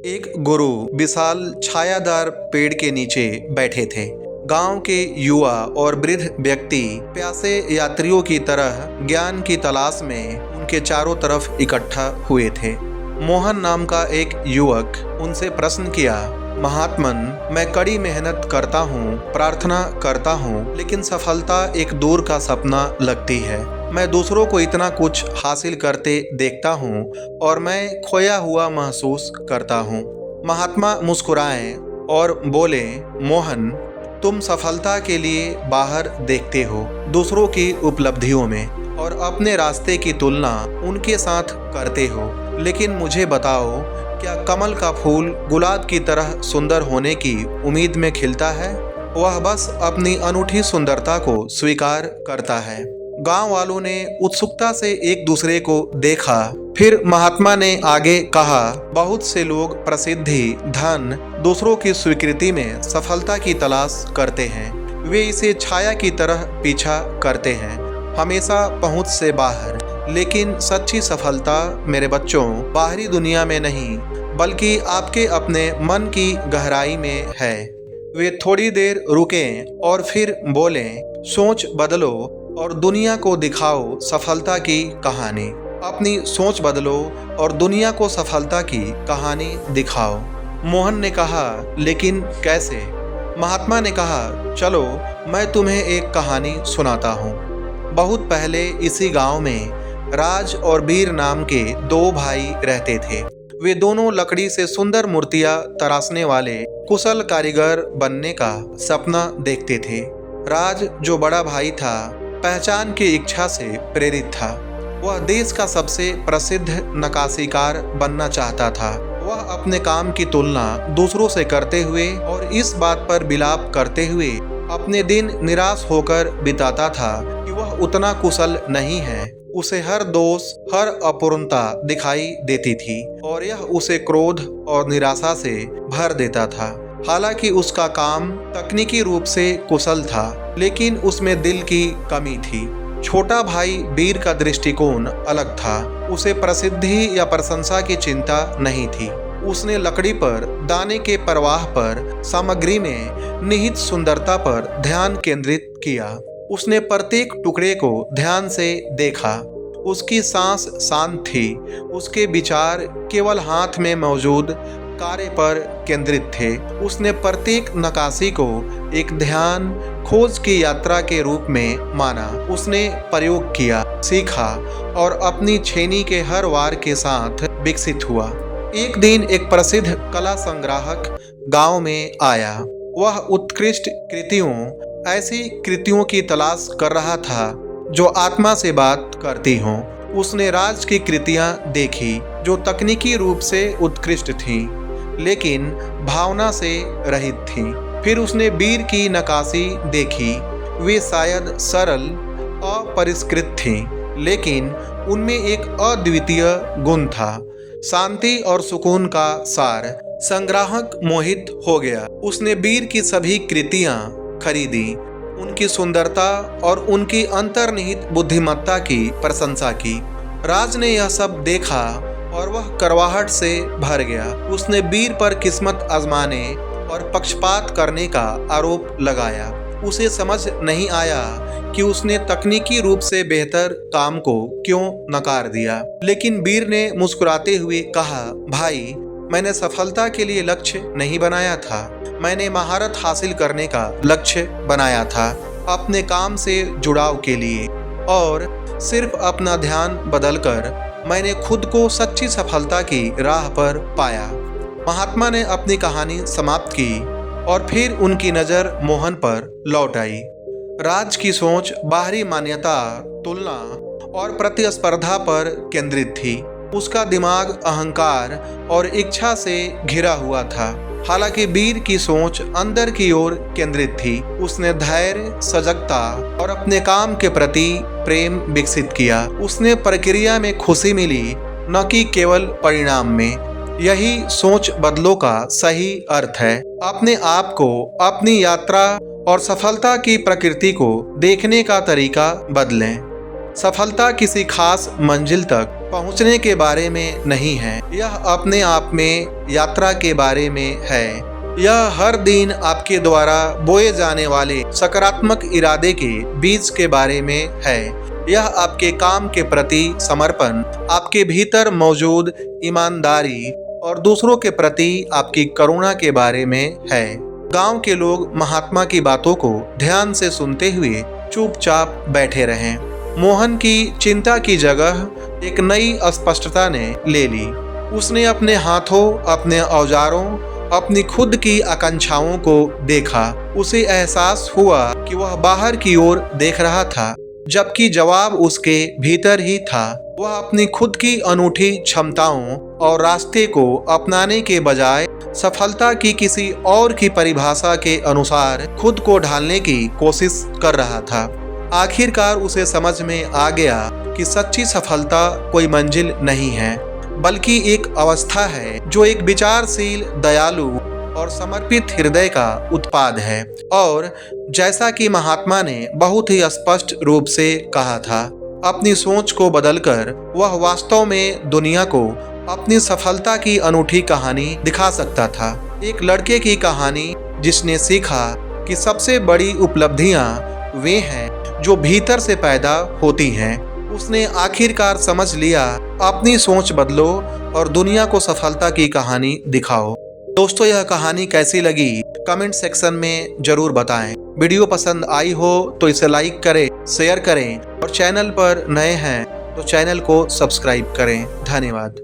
एक गुरु विशाल छायादार पेड़ के नीचे बैठे थे। गांव के युवा और वृद्ध व्यक्ति प्यासे यात्रियों की तरह ज्ञान की तलाश में उनके चारों तरफ इकट्ठा हुए थे। मोहन नाम का एक युवक उनसे प्रश्न किया, महात्मन, मैं कड़ी मेहनत करता हूँ, प्रार्थना करता हूँ, लेकिन सफलता एक दूर का सपना लगती है। मैं दूसरों को इतना कुछ हासिल करते देखता हूँ और मैं खोया हुआ महसूस करता हूँ। महात्मा मुस्कुराए और बोले, मोहन, तुम सफलता के लिए बाहर देखते हो, दूसरों की उपलब्धियों में, और अपने रास्ते की तुलना उनके साथ करते हो। लेकिन मुझे बताओ, क्या कमल का फूल गुलाब की तरह सुंदर होने की उम्मीद में खिलता है? वह बस अपनी अनूठी सुंदरता को स्वीकार करता है। गांव वालों ने उत्सुकता से एक दूसरे को देखा। फिर महात्मा ने आगे कहा, बहुत से लोग प्रसिद्धि, धन, दूसरों की स्वीकृति में सफलता की तलाश करते हैं। वे इसे छाया की तरह पीछा करते हैं, हमेशा पहुंच से बाहर। लेकिन सच्ची सफलता, मेरे बच्चों, बाहरी दुनिया में नहीं, बल्कि आपके अपने मन की गहराई में है। वे थोड़ी देर रुके और फिर बोले, सोच बदलो और दुनिया को दिखाओ सफलता की कहानी। अपनी सोच बदलो और दुनिया को सफलता की कहानी दिखाओ। मोहन ने कहा, लेकिन कैसे? महात्मा ने कहा, चलो मैं तुम्हें एक कहानी सुनाता हूँ। बहुत पहले इसी गांव में राज और वीर नाम के दो भाई रहते थे। वे दोनों लकड़ी से सुंदर मूर्तियां तराशने वाले कुशल कारीगर बनने का सपना देखते थे। राज, जो बड़ा भाई था, पहचान की इच्छा से प्रेरित था। वह देश का सबसे प्रसिद्ध नक्काशीकार बनना चाहता था। वह अपने काम की तुलना दूसरों से करते हुए और इस बात पर विलाप करते हुए अपने दिन निराश होकर बिताता था कि वह उतना कुशल नहीं है। उसे हर दोष, हर अपूर्णता दिखाई देती थी और यह उसे क्रोध और निराशा से भर देता था। हालांकि उसका काम तकनीकी रूप से कुशल था, लेकिन उसमें दिल की कमी थी। छोटा भाई वीर का दृष्टिकोण अलग था। उसे प्रसिद्धि या प्रशंसा की चिंता नहीं थी। उसने लकड़ी पर दाने के प्रवाह पर, सामग्री में निहित सुंदरता पर ध्यान केंद्रित किया। उसने प्रत्येक टुकड़े को ध्यान से देखा। उसकी सांस शांत थी। उसके विचार केवल हाथ में मौजूद कार्य पर केंद्रित थे। उसने प्रत्येक नक्काशी को एक ध्यान खोज की यात्रा के रूप में माना। उसने प्रयोग किया, सीखा और अपनी छेनी के हर वार के साथ विकसित हुआ। एक दिन एक प्रसिद्ध कला संग्राहक गांव में आया। वह उत्कृष्ट कृतियों, ऐसी कृतियों की तलाश कर रहा था जो आत्मा से बात करती हों। उसने राज की कृतियां देखी जो तकनीकी रूप से उत्कृष्ट थीं, लेकिन भावना से रहित थीं। फिर उसने वीर की नक्काशी देखी। वे शायद सरल, अपरिष्कृत थीं, लेकिन उनमें एक अद्वितीय गुण था, शांति और सुकून का सार। संग्राहक मोहित हो गया। उसने वीर की सभी कृतियां खरीदी, उनकी सुंदरता और उनकी अंतर्निहित बुद्धिमत्ता की प्रशंसा की। राज ने यह सब देखा और वह करवाहट से भर गया। उसने वीर पर किस्मत आजमाने और पक्षपात करने का आरोप लगाया। उसे समझ नहीं आया कि उसने तकनीकी रूप से बेहतर काम को क्यों नकार दिया। लेकिन वीर ने मुस्कुराते हुए कहा, भाई, मैंने सफलता के लिए लक्ष्य नहीं बनाया था, मैंने महारत हासिल करने का लक्ष्य बनाया था, अपने काम से जुड़ाव के लिए। और सिर्फ अपना ध्यान बदलकर मैंने खुद को सच्ची सफलता की राह पर पाया। महात्मा ने अपनी कहानी समाप्त की और फिर उनकी नज़र मोहन पर लौट आई। राज की सोच बाहरी मान्यता, तुलना और प्रतिस्पर्धा पर केंद्रित थी। उसका दिमाग अहंकार और इच्छा से घिरा हुआ था। हालांकि वीर की सोच अंदर की ओर केंद्रित थी। उसने धैर्य, सजगता और अपने काम के प्रति प्रेम विकसित किया। उसने प्रक्रिया में खुशी मिली, न कि केवल परिणाम में। यही सोच बदलो का सही अर्थ है। अपने आप को, अपनी यात्रा और सफलता की प्रकृति को देखने का तरीका बदलें। सफलता किसी खास मंजिल तक पहुंचने के बारे में नहीं है, यह अपने आप में यात्रा के बारे में है। यह हर दिन आपके द्वारा बोए जाने वाले सकारात्मक इरादे के बीज के बारे में है। यह आपके काम के प्रति समर्पण, आपके भीतर मौजूद ईमानदारी और दूसरों के प्रति आपकी करुणा के बारे में है। गांव के लोग महात्मा की बातों को ध्यान से सुनते हुए चुपचाप बैठे रहे। मोहन की चिंता की जगह एक नई स्पष्टता ने ले ली। उसने अपने हाथों, अपने औजारों, अपनी खुद की आकांक्षाओं को देखा। उसे एहसास हुआ कि वह बाहर की ओर देख रहा था, जबकि जवाब उसके भीतर ही था। वह अपनी खुद की अनूठी क्षमताओं और रास्ते को अपनाने के बजाय सफलता की किसी और की परिभाषा के अनुसार खुद को ढालने की कोशिश कर रहा था। आखिरकार उसे समझ में आ गया कि सच्ची सफलता कोई मंजिल नहीं है, बल्कि एक अवस्था है जो एक विचारशील, दयालु और समर्पित हृदय का उत्पाद है। और जैसा कि महात्मा ने बहुत ही स्पष्ट रूप से कहा था, अपनी सोच को बदलकर वह वास्तव में दुनिया को अपनी सफलता की अनूठी कहानी दिखा सकता था। एक लड़के की कहानी जिसने सीखा कि सबसे बड़ी उपलब्धियां वे हैं जो भीतर से पैदा होती हैं। उसने आखिरकार समझ लिया, अपनी सोच बदलो और दुनिया को सफलता की कहानी दिखाओ। दोस्तों, यह कहानी कैसी लगी कमेंट सेक्शन में जरूर बताएं। वीडियो पसंद आई हो तो इसे लाइक करें, शेयर करें और चैनल पर नए हैं तो चैनल को सब्सक्राइब करें। धन्यवाद।